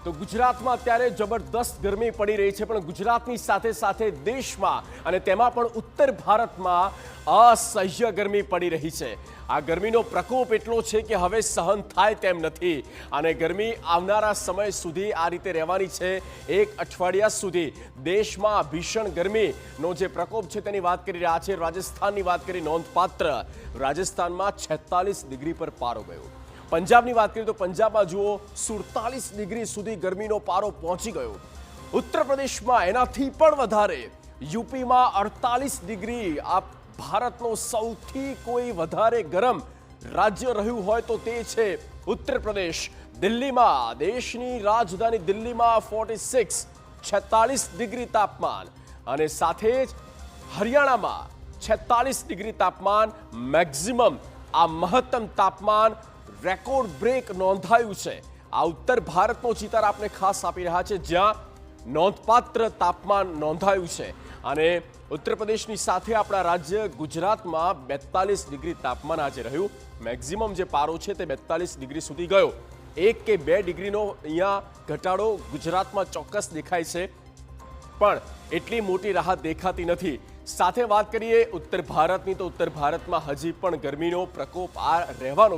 તો ગુજરાતમાં અત્યારે જબરદસ્ત ગરમી પડી રહી છે, પણ ગુજરાતની સાથે સાથે દેશમાં અને તેમાં પણ ઉત્તર ભારતમાં અસહ્ય ગરમી પડી રહી છે। આ ગરમીનો પ્રકોપ એટલો છે કે હવે સહન થાય તેમ નથી અને ગરમી આવનારા સમય સુધી આ રીતે રહેવાની છે। એક અઠવાડિયા સુધી દેશમાં ભીષણ ગરમીનો જે પ્રકોપ છે તેની વાત કરી રહ્યા છે। રાજસ્થાનની વાત કરી નોંધપાત્ર, રાજસ્થાનમાં 46 ડિગ્રી પર પારો ગયો। પંજાબની વાત કરીએ તો પંજાબમાં જુઓ 47 ડિગ્રી સુધી ગરમીનો પારો પહોંચી ગયો। ઉત્તર પ્રદેશમાં એનાથી પણ વધારે, યુપીમાં 48 ડિગ્રી। આ ભારતનો સૌથી કોઈ વધારે ગરમ રાજ્ય રહ્યું હોય તો તે છે ઉત્તર પ્રદેશ। દિલ્હીમાં, દેશની રાજધાની દિલ્હીમાં 46 ડિગ્રી તાપમાન અને સાથે જ હરિયાણામાં 46 ડિગ્રી તાપમાન મેક્સિમમ। આ મહત્તમ તાપમાન રેકોર્ડ બ્રેક નોંધાયું છે। આ ઉત્તર ભારતનો ચિતાર આપને ખાસ આપી રહ્યા છે, જ્યાં નોંધપાત્ર તાપમાન નોંધાયું છે અને ઉત્તર પ્રદેશની સાથે આપણા રાજ્ય ગુજરાતમાં 42 ડિગ્રી તાપમાન આજે રહ્યું। મેક્સિમમ જે પારો છે તે 42 ડિગ્રી સુધી ગયો। 1 કે 2 ડિગ્રીનો અહીંયા ઘટાડો ગુજરાતમાં ચોક્કસ દેખાય છે, પણ એટલી મોટી રાહત દેખાતી નથી। સાથે વાત કરીએ ઉત્તર ભારતની, તો ઉત્તર ભારતમાં હજી પણ ગરમીનો પ્રકોપ આ રહેવાનો